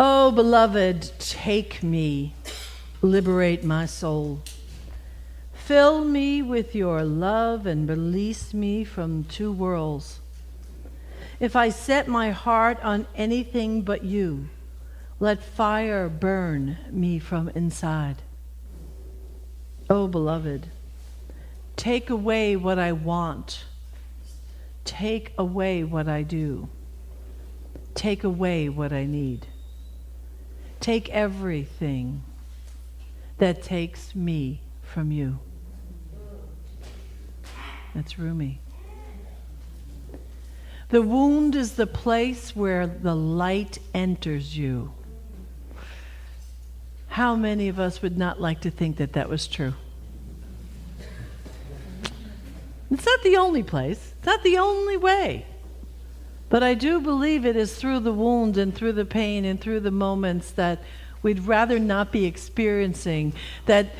Oh, beloved, take me, liberate my soul. Fill me with your love and release me from two worlds. If I set my heart on anything but you, let fire burn me from inside. Oh, beloved, take away what I want. Take away what I do. Take away what I need. Take everything that takes me from you. That's Rumi. The wound is the place where the light enters you. How many of us would not like to think that that was true? It's not the only place. It's not the only way. But I do believe it is through the wound and through the pain and through the moments that we'd rather not be experiencing that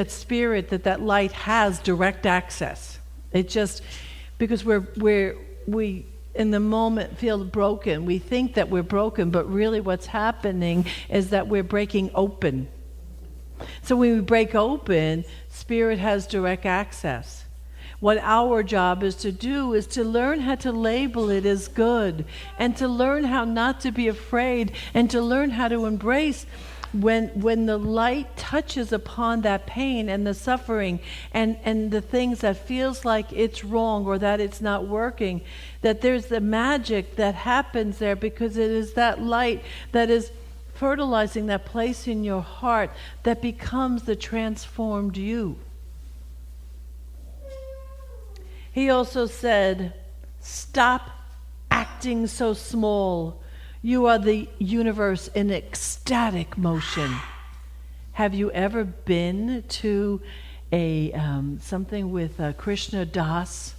spirit, that light has direct access. It just, because we in the moment feel broken. We think that we're broken, but really what's happening is that we're breaking open. So when we break open, spirit has direct access. What our job is to do is to learn how to label it as good, and to learn how not to be afraid, and to learn how to embrace when the light touches upon that pain and the suffering and the things that feels like it's wrong or that it's not working, that there's the magic that happens there, because it is that light that is fertilizing that place in your heart that becomes the transformed you. He also said, stop acting so small. You are the universe in ecstatic motion. Have you ever been to something with Krishna Das?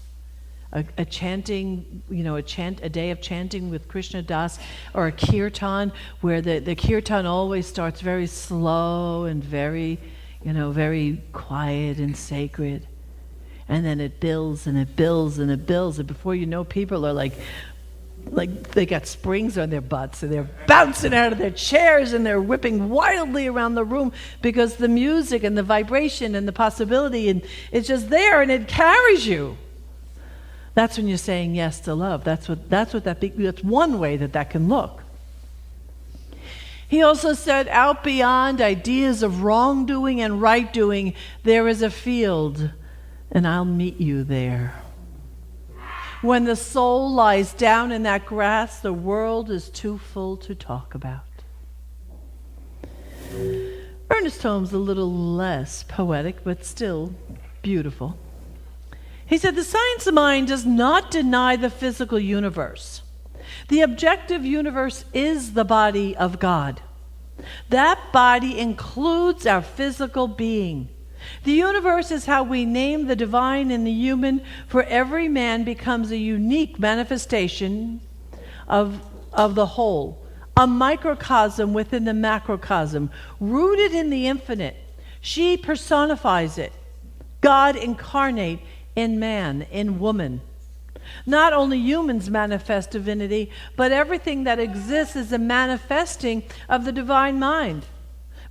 A chanting, a day of chanting with Krishna Das, or a kirtan, where the kirtan always starts very slow and very quiet and sacred. And then it builds and it builds and it builds. And before you know, people are like they got springs on their butts and they're bouncing out of their chairs and they're whipping wildly around the room, because the music and the vibration and the possibility, and it's just there and it carries you. That's when you're saying yes to love. That's one way that can look. He also said, out beyond ideas of wrongdoing and right doing, there is a field, and I'll meet you there. When the soul lies down in that grass, the world is too full to talk about. Ernest Holmes, a little less poetic, but still beautiful. He said, the science of mind does not deny the physical universe. The objective universe is the body of God. That body includes our physical being. The universe is how we name the divine and the human, for every man becomes a unique manifestation of the whole, a microcosm within the macrocosm, rooted in the infinite. She personifies it. God incarnate in man, in woman. Not only humans manifest divinity, but everything that exists is a manifesting of the divine mind.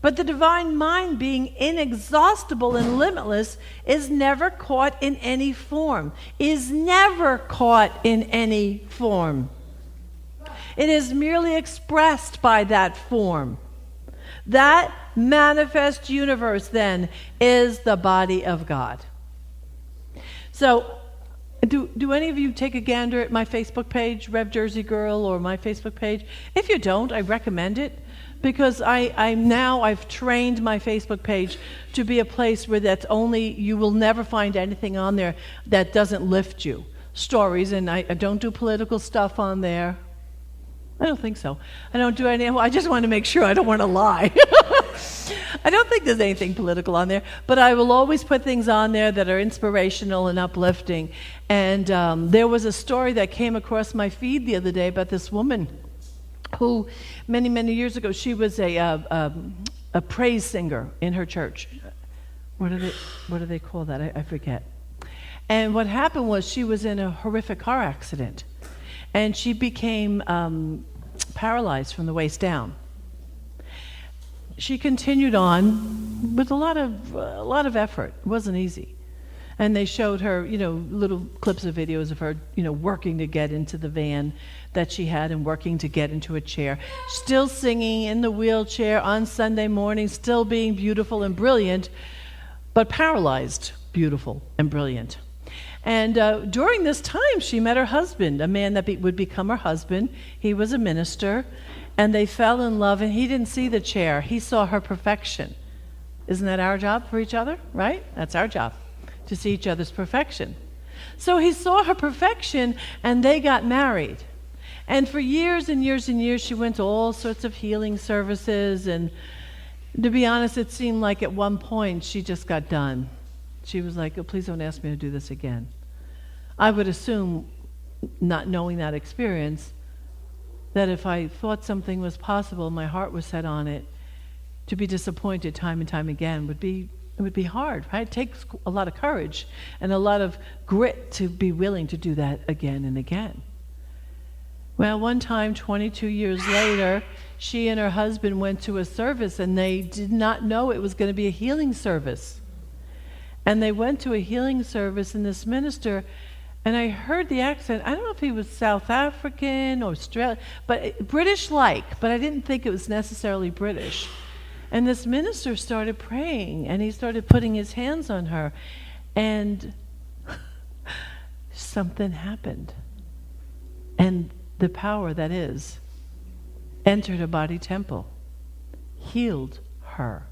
But the divine mind, being inexhaustible and limitless, is never caught in any form. Is never caught in any form. It is merely expressed by that form. That manifest universe, then, is the body of God. So, do any of you take a gander at my Facebook page, Rev Jersey Girl, or my Facebook page? If you don't, I recommend it, because I've trained my Facebook page to be a place where you will never find anything on there that doesn't lift you. Stories, and I don't do political stuff on there. I don't think so. I don't do any. I just want to make sure. I don't want to lie. I don't think there's anything political on there, but I will always put things on there that are inspirational and uplifting. And there was a story that came across my feed the other day about this woman who, many, many years ago, she was a praise singer in her church. What do they call that? I forget. And what happened was she was in a horrific car accident. And she became paralyzed from the waist down. she continued on with a lot of effort. It wasn't easy. And they showed her, little clips of videos of her, working to get into the van that she had and working to get into a chair. Still singing in the wheelchair on Sunday morning, still being beautiful and brilliant, but paralyzed, beautiful and brilliant. And during this time, she met her husband, a man that would become her husband. He was a minister, and they fell in love, and he didn't see the chair. He saw her perfection. Isn't that our job for each other, right? That's our job, to see each other's perfection. So he saw her perfection, and they got married. And for years and years and years, she went to all sorts of healing services, and to be honest, it seemed like at one point she just got done. She was like, oh, please don't ask me to do this again. I would assume, not knowing that experience, that if I thought something was possible, my heart was set on it, to be disappointed time and time again would be hard, right? It takes a lot of courage and a lot of grit to be willing to do that again and again. Well, one time, 22 years later, she and her husband went to a service, and they did not know it was going to be a healing service. And they went to a healing service, and this minister, and I heard the accent. I don't know if he was South African or Australian, but British-like, but I didn't think it was necessarily British. And this minister started praying, and he started putting his hands on her, and something happened. And the power that is entered her body temple, healed her.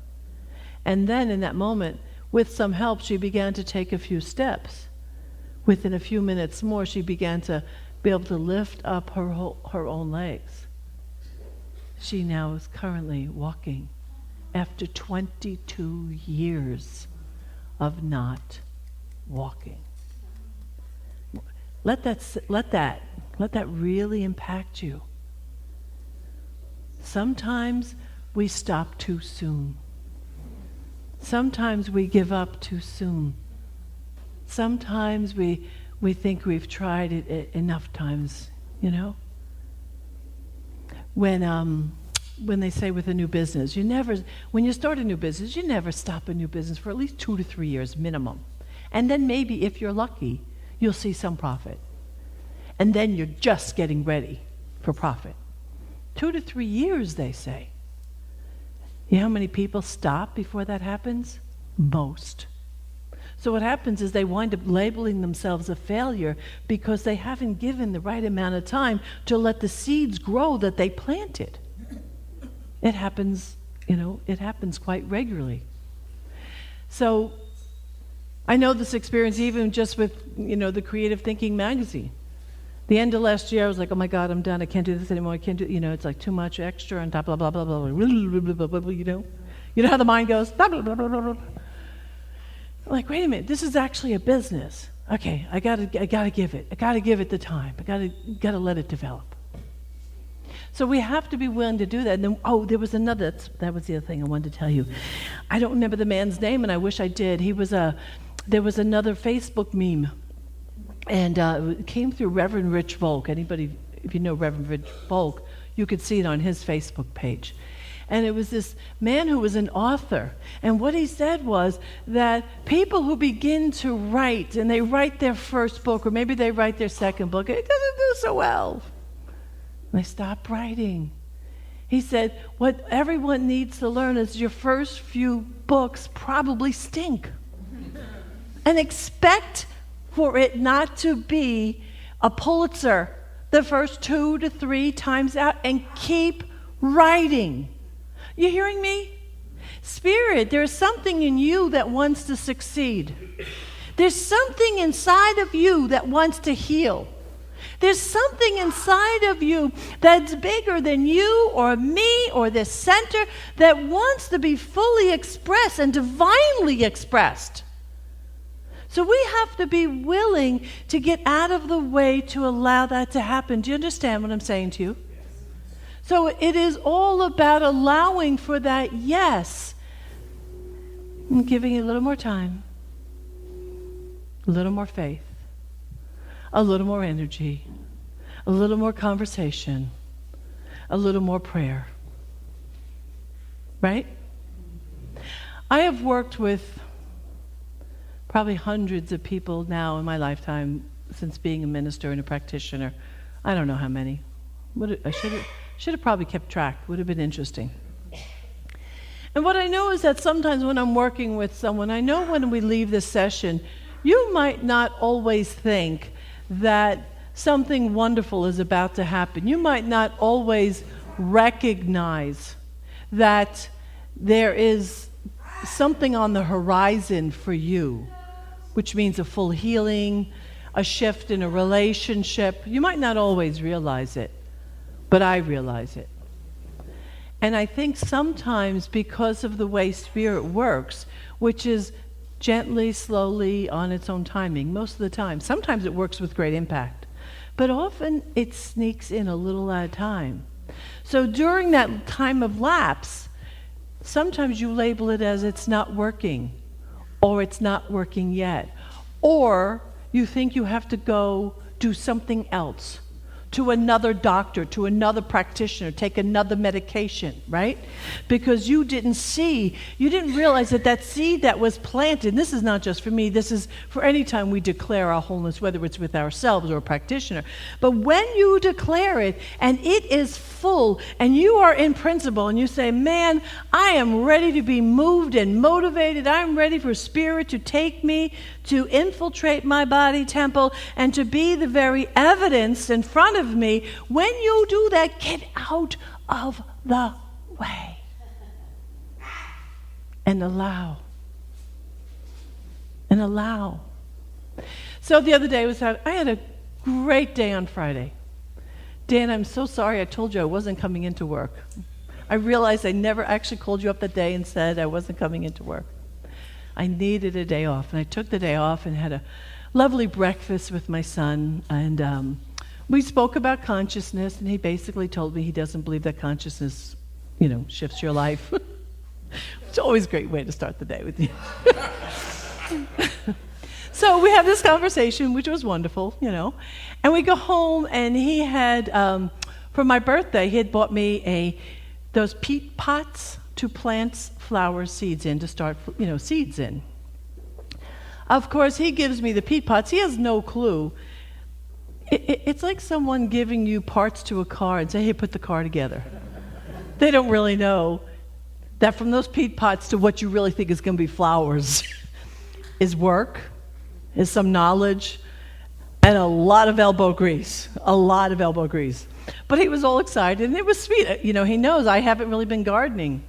And then in that moment, with some help, she began to take a few steps. Within a few minutes more, she began to be able to lift up her own legs. She now is currently walking after 22 years of not walking. Let that really impact you. Sometimes we stop too soon. Sometimes we give up too soon. Sometimes we think we've tried it enough times, When they say with a new business, when you start a new business, you never stop a new business for at least 2 to 3 years minimum. And then maybe, if you're lucky, you'll see some profit. And then you're just getting ready for profit. 2 to 3 years, they say. You know how many people stop before that happens? Most. So what happens is they wind up labeling themselves a failure because they haven't given the right amount of time to let the seeds grow that they planted. It happens, it happens quite regularly. So I know this experience even just with, the Creative Thinking magazine. The end of last year, I was like, oh my God, I'm done. I can't do this anymore. I can't do, it's like too much extra and blah, blah, blah, blah, blah, blah, You know how the mind goes? Blah, blah, blah, blah, blah. I'm like, wait a minute, this is actually a business. Okay, I gotta give it. I gotta give it the time. I gotta let it develop. So we have to be willing to do that. And then, there was another, that was the other thing I wanted to tell you. I don't remember the man's name, and I wish I did. There was another Facebook meme, and it came through Reverend Rich Volk. Anybody, if you know Reverend Rich Volk, you could see it on his Facebook page. And it was this man who was an author. And what he said was that people who begin to write, and they write their first book, or maybe they write their second book, it doesn't do so well. They stop writing. He said, what everyone needs to learn is your first few books probably stink. And expect for it not to be a Pulitzer the first 2 to 3 times out, and keep writing. You hearing me? Spirit, there's something in you that wants to succeed. There's something inside of you that wants to heal. There's something inside of you that's bigger than you or me or this center that wants to be fully expressed and divinely expressed. So we have to be willing to get out of the way to allow that to happen. Do you understand what I'm saying to you? Yes. So it is all about allowing for that yes, and giving it a little more time, a little more faith, a little more energy, a little more conversation, a little more prayer. right? I have worked with probably hundreds of people now in my lifetime since being a minister and a practitioner. I don't know how many. I should have probably kept track. Would have been interesting. And what I know is that sometimes when I'm working with someone, I know when we leave this session, you might not always think that something wonderful is about to happen. You might not always recognize that there is something on the horizon for you, which means a full healing, a shift in a relationship. You might not always realize it, but I realize it. And I think sometimes because of the way Spirit works, which is gently, slowly, on its own timing, most of the time. Sometimes it works with great impact, but often it sneaks in a little at a time. So during that time of lapse, sometimes you label it as it's not working, or it's not working yet, or you think you have to go do something else, to another doctor, to another practitioner, take another medication, right? Because you didn't realize that that seed that was planted, and this is not just for me, this is for any time we declare our wholeness, whether it's with ourselves or a practitioner. But when you declare it, and it is full, and you are in principle, and you say, man, I am ready to be moved and motivated, I'm ready for Spirit to take me, to infiltrate my body temple, and to be the very evidence in front of me. When you do that, get out of the way and allow. And allow. So the other day I had a great day on Friday. Dan, I'm so sorry I told you I wasn't coming into work. I realized I never actually called you up that day and said I wasn't coming into work. I needed a day off, and I took the day off and had a lovely breakfast with my son, and we spoke about consciousness, and he basically told me he doesn't believe that consciousness, shifts your life. It's always a great way to start the day with you. So we have this conversation, which was wonderful, and we go home, and he had, for my birthday, he had bought me those peat pots to plant flower seeds in, to start, seeds in. Of course, he gives me the peat pots. He has no clue. It's like someone giving you parts to a car and say, hey, put the car together. They don't really know that from those peat pots to what you really think is going to be flowers is work, is some knowledge, and a lot of elbow grease. But he was all excited, and it was sweet. He knows I haven't really been gardening.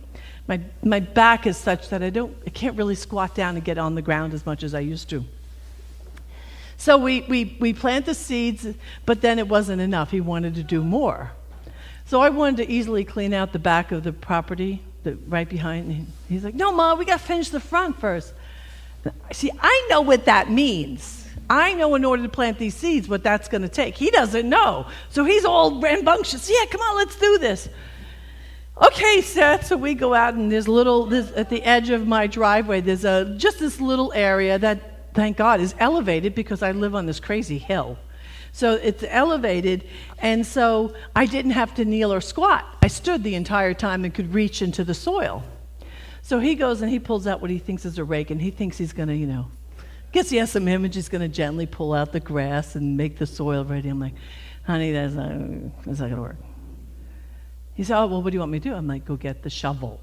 My back is such that I can't really squat down and get on the ground as much as I used to. So we plant the seeds, but then it wasn't enough. He wanted to do more. So I wanted to easily clean out the back of the property, right behind. And he's like, no, Ma, we got to finish the front first. See, I know what that means. I know in order to plant these seeds what that's going to take. He doesn't know. So he's all rambunctious. Yeah, come on, let's do this. Okay, Seth, so we go out, and there's at the edge of my driveway, there's just this little area that, thank God, is elevated because I live on this crazy hill. So it's elevated, and so I didn't have to kneel or squat. I stood the entire time and could reach into the soil. So he goes and he pulls out what he thinks is a rake, and he thinks he's going to, guess he has some image, he's going to gently pull out the grass and make the soil ready. I'm like, honey, that's not going to work. He said, oh, well, what do you want me to do? I'm like, go get the shovel.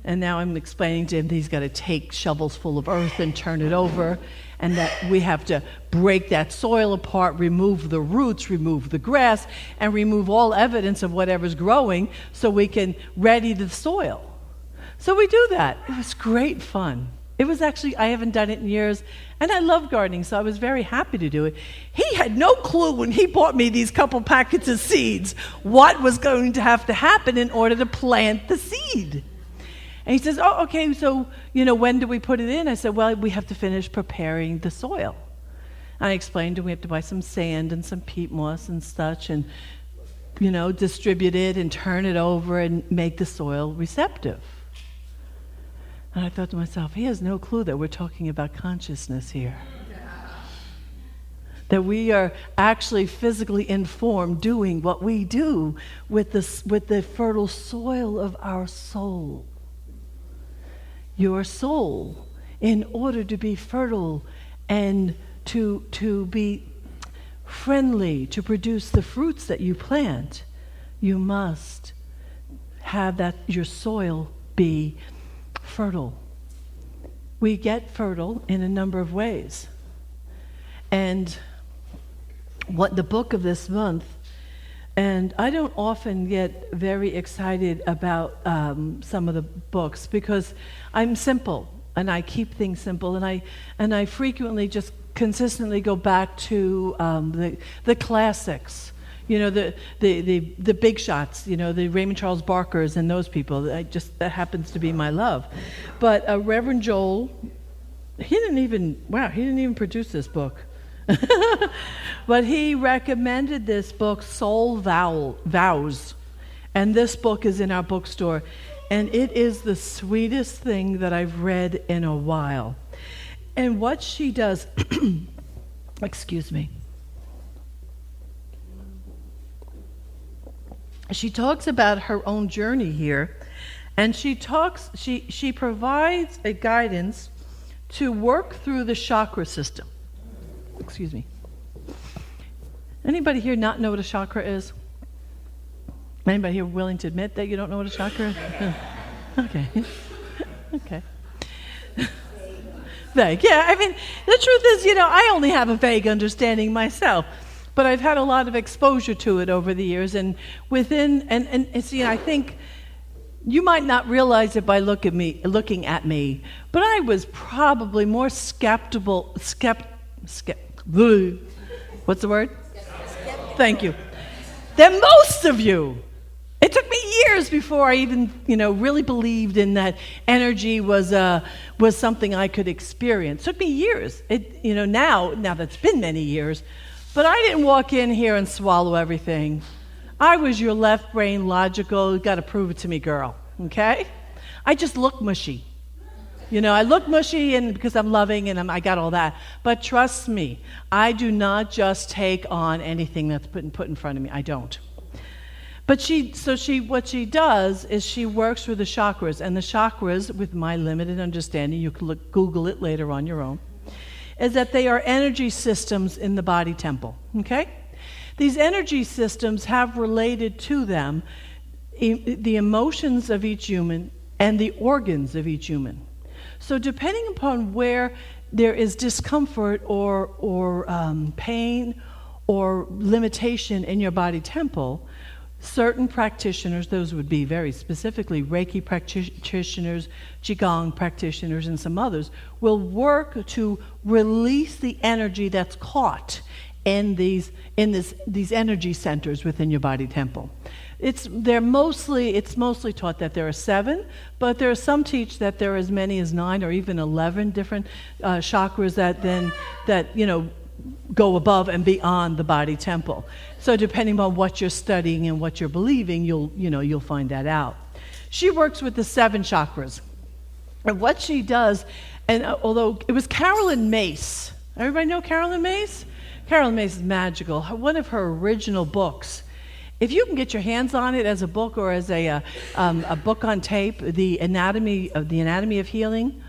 And now I'm explaining to him that he's got to take shovels full of earth and turn it over, and that we have to break that soil apart, remove the roots, remove the grass, and remove all evidence of whatever's growing so we can ready the soil. So we do that. It was great fun. It was actually, I haven't done it in years, and I love gardening, so I was very happy to do it. He had no clue when he bought me these couple packets of seeds what was going to have to happen in order to plant the seed. And he says, oh, okay, so, when do we put it in? I said, well, we have to finish preparing the soil. I explained to him we have to buy some sand and some peat moss and such, and, distribute it and turn it over and make the soil receptive. And I thought to myself, he has no clue that we're talking about consciousness here. that we are actually physically informed doing what we do with the fertile soil of our soul. Your soul, in order to be fertile and to be friendly, to produce the fruits that you plant, you must have that your soil be fertile. We get fertile in a number of ways. And what the book of this month, and I don't often get very excited about some of the books because I'm simple and I keep things simple, and I frequently just consistently go back to the classics, the big shots, the Raymond Charles Barkers and those people. That happens to be my love. But Reverend Joel, he didn't even produce this book. But he recommended this book, Soul Vows. And this book is in our bookstore. And it is the sweetest thing that I've read in a while. And what she does, excuse me, she talks about her own journey here. And she provides a guidance to work through the chakra system. Excuse me. Anybody here not know what a chakra is? Anybody here willing to admit that you don't know what a chakra is? Okay. Okay. Vague. Yeah, I mean, the truth is, I only have a vague understanding myself, but I've had a lot of exposure to it over the years, and see, I think you might not realize it by looking at me, but I was probably more skeptical. What's the word? Thank you. Than most of you. It took me years before I even, really believed in that energy was something I could experience. It took me years. Now that's been many years, but I didn't walk in here and swallow everything. I was your left brain logical, got to prove it to me girl, okay? I just look mushy. I look mushy and because I'm loving and I got all that. But trust me, I do not just take on anything that's put in front of me. I don't. But what she does is she works with the chakras. And the chakras, with my limited understanding, you can Google it later on your own, is that they are energy systems in the body temple, okay? These energy systems have related to them the emotions of each human and the organs of each human. So depending upon where there is discomfort or pain or limitation in your body temple, certain practitioners, those would be very specifically Reiki practitioners, Qigong practitioners, and some others, will work to release the energy that's caught in these energy centers within your body temple. It's mostly taught that there are 7, but there are some teach that there are as many as 9 or even 11 different chakras that go above and beyond the body temple. So depending on what you're studying and what you're believing, you'll find that out. She works with the 7 chakras, and what she does, and although it was Carolyn Mace, everybody know Carolyn Mace? Carolyn Mace is magical. One of her original books. If you can get your hands on it as a book or as a book on tape, the Anatomy of Healing,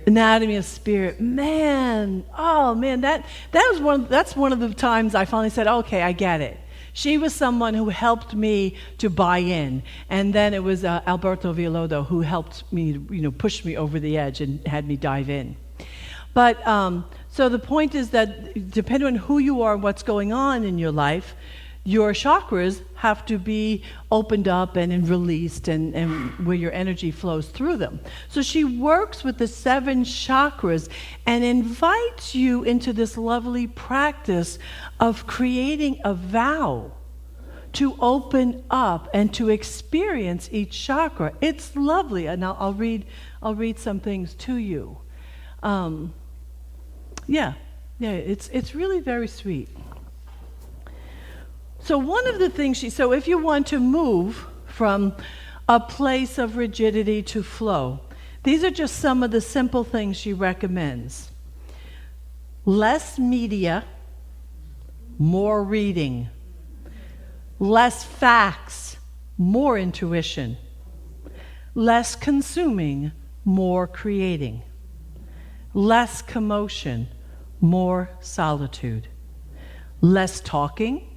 Anatomy of Spirit. Man, that's one of the times I finally said, okay, I get it. She was someone who helped me to buy in, and then it was Alberto Villalobos who helped me, push me over the edge and had me dive in. But so the point is that depending on who you are and what's going on in your life, your chakras have to be opened up and released and where your energy flows through them. So she works with the 7 chakras and invites you into this lovely practice of creating a vow to open up and to experience each chakra. It's lovely, and I'll read some things to you. It's really very sweet. So one of the things so if you want to move from a place of rigidity to flow, these are just some of the simple things she recommends. less media, more reading. Less facts, more intuition. Less consuming, more creating. Less commotion, more solitude. Less talking,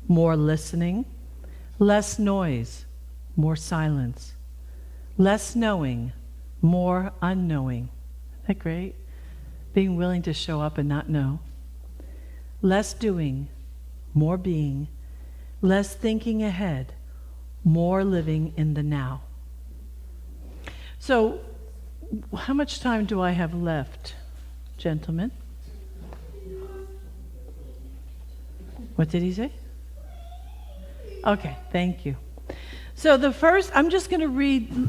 more listening. Less noise, more silence. Less knowing, more unknowing. Isn't that great? Being willing to show up and not know. Less doing, more being. Less thinking ahead, more living in the now. So, how much time do I have left, gentlemen? What did he say? Okay, thank you. So the first, I'm just going to read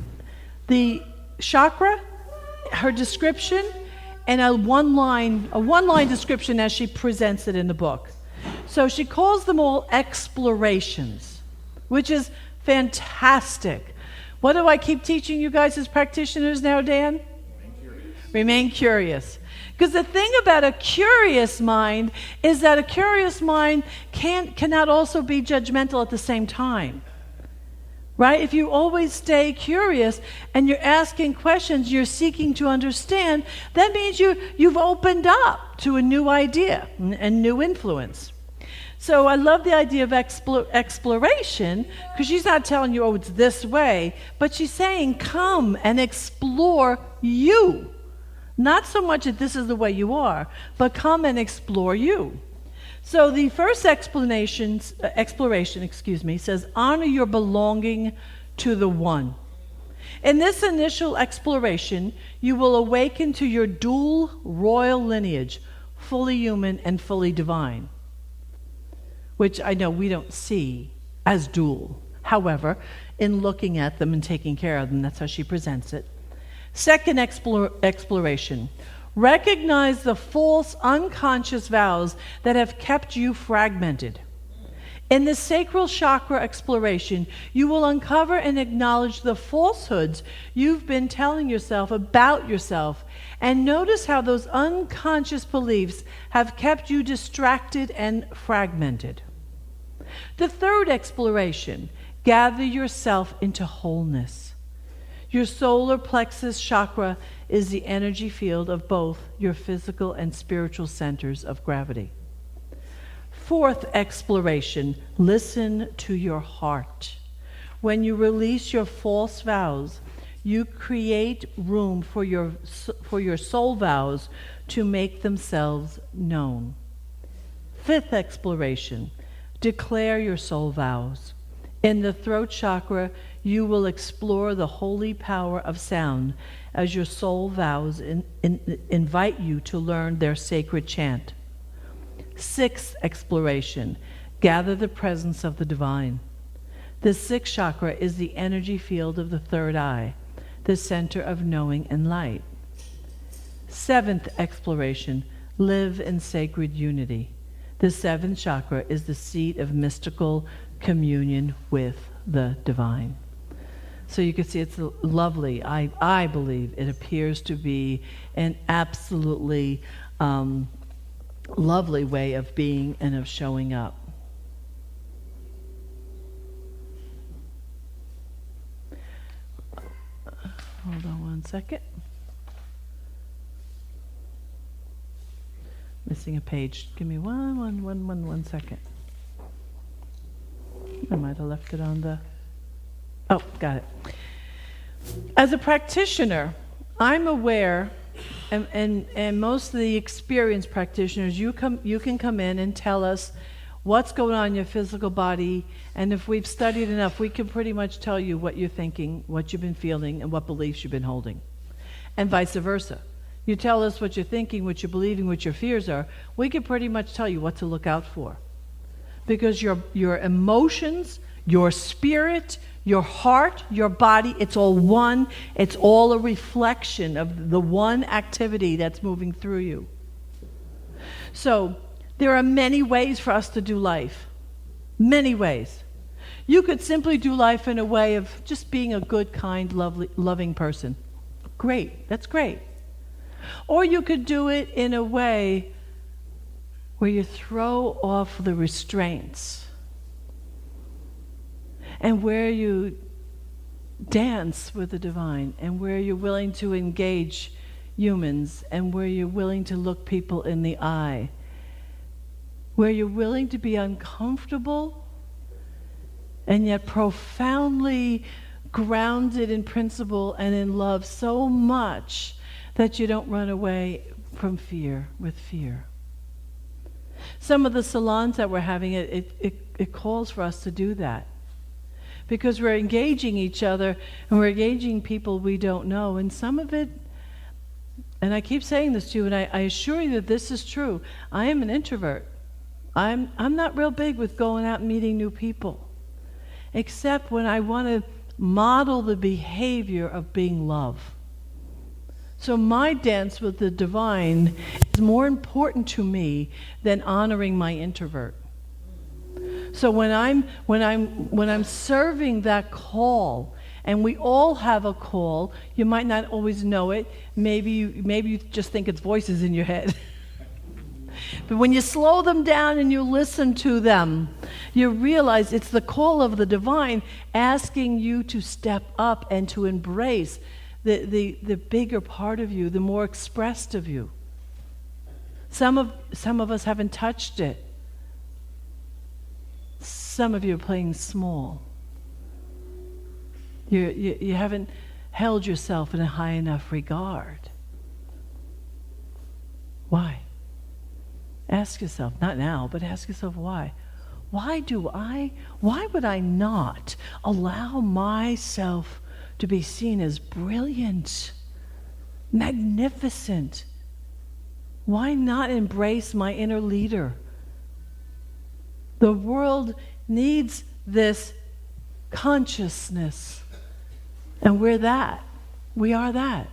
the chakra, her description, and a one-line description as she presents it in the book. So she calls them all explorations, which is fantastic. What do I keep teaching you guys as practitioners now, Dan? Remain curious. Because the thing about a curious mind is that a curious mind cannot also be judgmental at the same time. Right? If you always stay curious and you're asking questions, you're seeking to understand, that means you've opened up to a new idea and new influence. So I love the idea of exploration, because she's not telling you, oh, it's this way, but she's saying, come and explore you. Not so much that this is the way you are, but come and explore you. So the first exploration, says, honor your belonging to the One. In this initial exploration, you will awaken to your dual royal lineage, fully human and fully divine, which I know we don't see as dual. However, in looking at them and taking care of them, that's how she presents it. Second exploration. Recognize the false unconscious vows that have kept you fragmented. In the sacral chakra exploration, you will uncover and acknowledge the falsehoods you've been telling yourself about yourself, and notice how those unconscious beliefs have kept you distracted and fragmented. The third exploration, gather yourself into wholeness. Your solar plexus chakra is the energy field of both your physical and spiritual centers of gravity. Fourth exploration, listen to your heart. When you release your false vows, you create room for your soul vows to make themselves known. Fifth exploration, declare your soul vows. In the throat chakra, you will explore the holy power of sound as your soul vows invite you to learn their sacred chant. Sixth exploration, gather the presence of the divine. The sixth chakra is the energy field of the third eye, the center of knowing and light. Seventh exploration, live in sacred unity. The seventh chakra is the seat of mystical communion with the divine. So you can see it's lovely. I believe it appears to be an absolutely lovely way of being and of showing up. Hold on one second. Missing a page. Give me one second. I might have left it on the... Oh, got it. As a practitioner, I'm aware, and most of the experienced practitioners, you can come in and tell us what's going on in your physical body, and if we've studied enough, we can pretty much tell you what you're thinking, what you've been feeling, and what beliefs you've been holding, and vice versa. You tell us what you're thinking, what you're believing, what your fears are, we can pretty much tell you what to look out for. Because your emotions, your spirit, your heart, your body, it's all one. It's all a reflection of the one activity that's moving through you. So there are many ways for us to do life. Many ways. You could simply do life in a way of just being a good, kind, loving person. Great. That's great. Or you could do it in a way where you throw off the restraints and where you dance with the divine, and where you're willing to engage humans, and where you're willing to look people in the eye, where you're willing to be uncomfortable and yet profoundly grounded in principle and in love so much that you don't run away from fear with fear. Some of the salons that we're having, it calls for us to do that, because we're engaging each other and we're engaging people we don't know. And some of it, and I keep saying this to you, and I assure you that this is true. I am an introvert. I'm not real big with going out and meeting new people, except when I want to model the behavior of being love. So my dance with the divine is more important to me than honoring my introvert. So when I'm serving that call, and we all have a call, you might not always know it. Maybe you just think it's voices in your head. But when you slow them down and you listen to them, you realize it's the call of the divine asking you to step up and to embrace the bigger part of you, the more expressed of you. Some of us haven't touched it. Some of you are playing small. You haven't held yourself in a high enough regard. Why? Ask yourself, not now, but ask yourself why. Why would I not allow myself to be seen as brilliant, magnificent? Why not embrace my inner leader? The world needs this consciousness. And we're that. We are that.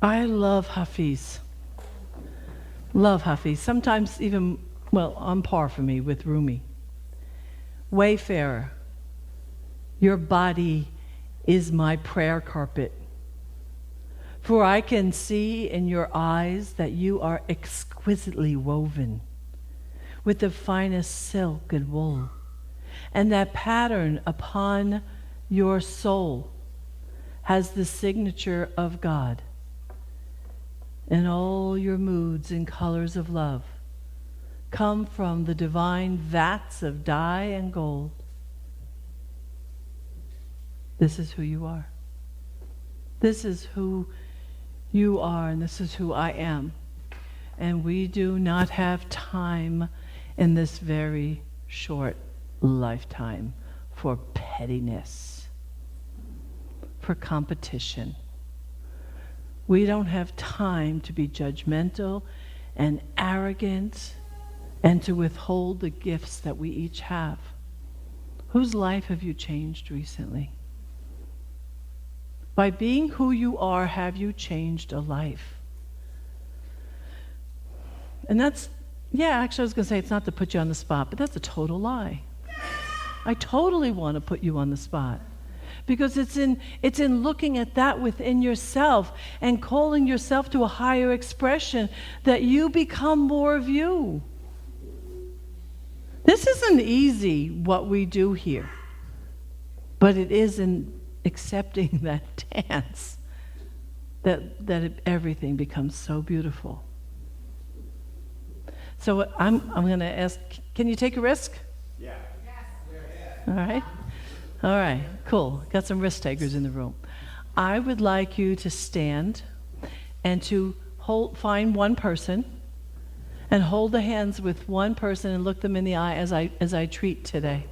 I love Hafiz. Love Hafiz. Sometimes even, on par for me with Rumi. Wayfarer, your body is my prayer carpet. For I can see in your eyes that you are exquisitely woven with the finest silk and wool. And that pattern upon your soul has the signature of God. And all your moods and colors of love come from the divine vats of dye and gold. This is who you are. This is who you are, and this is who I am. And we do not have time in this very short lifetime for pettiness, for competition. We don't have time to be judgmental and arrogant and to withhold the gifts that we each have. Whose life have you changed recently? By being who you are, have you changed a life? And that's, actually I was going to say it's not to put you on the spot, but that's a total lie. I totally want to put you on the spot. Because it's in looking at that within yourself and calling yourself to a higher expression that you become more of you. This isn't easy, what we do here. But it is in accepting that dance that everything becomes so beautiful. So I'm going to ask, can you take a risk? Yeah. All right. All right, cool. Got some risk takers in the room. I would like you to stand and to find one person and hold the hands with one person and look them in the eye as I treat today.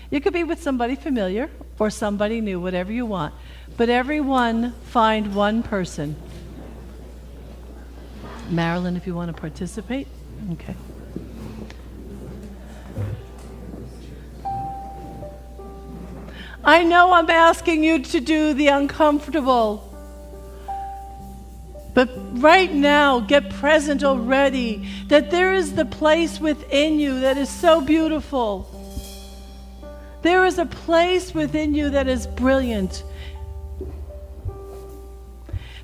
You could be with somebody familiar or somebody new, whatever you want. But everyone find one person. Marilyn, if you want to participate. Okay. I know I'm asking you to do the uncomfortable. But right now, get present already that there is the place within you that is so beautiful. There is a place within you that is brilliant.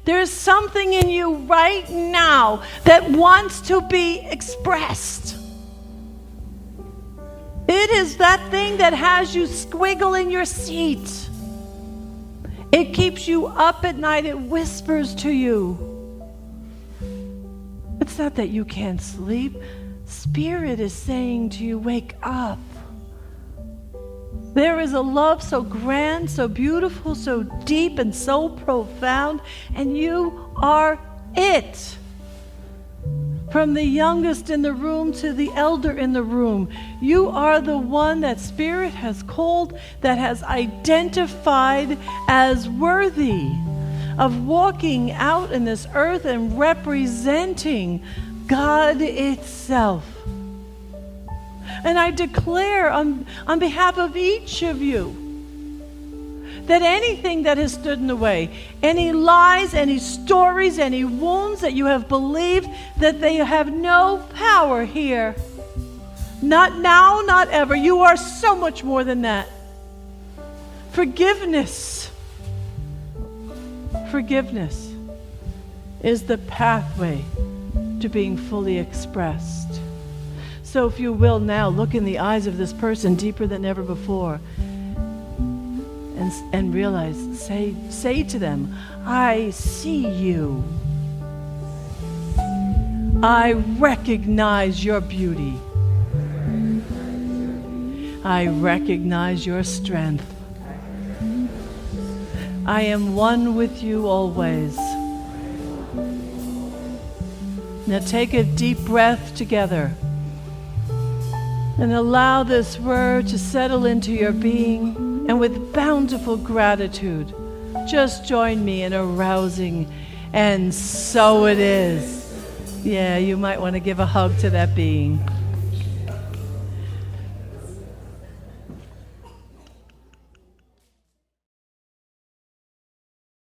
There is something in you right now that wants to be expressed. It is that thing that has you squiggle in your seat. It keeps you up at night. It whispers to you. It's not that you can't sleep. Spirit is saying to you, wake up. There is a love so grand, so beautiful, so deep, and so profound, and you are it. From the youngest in the room to the elder in the room, you are the one that Spirit has called, that has identified as worthy of walking out in this earth and representing God itself. And I declare on behalf of each of you that anything that has stood in the way, any lies, any stories, any wounds that you have believed, that they have no power here. Not now, not ever. You are so much more than that. Forgiveness is the pathway to being fully expressed. So if you will now look in the eyes of this person deeper than ever before and realize, say to them, I see you. I recognize your beauty. I recognize your strength. I am one with you always. Now take a deep breath together and allow this word to settle into your being. And with bountiful gratitude, just join me in arousing, and so it is. Yeah, you might want to give a hug to that being.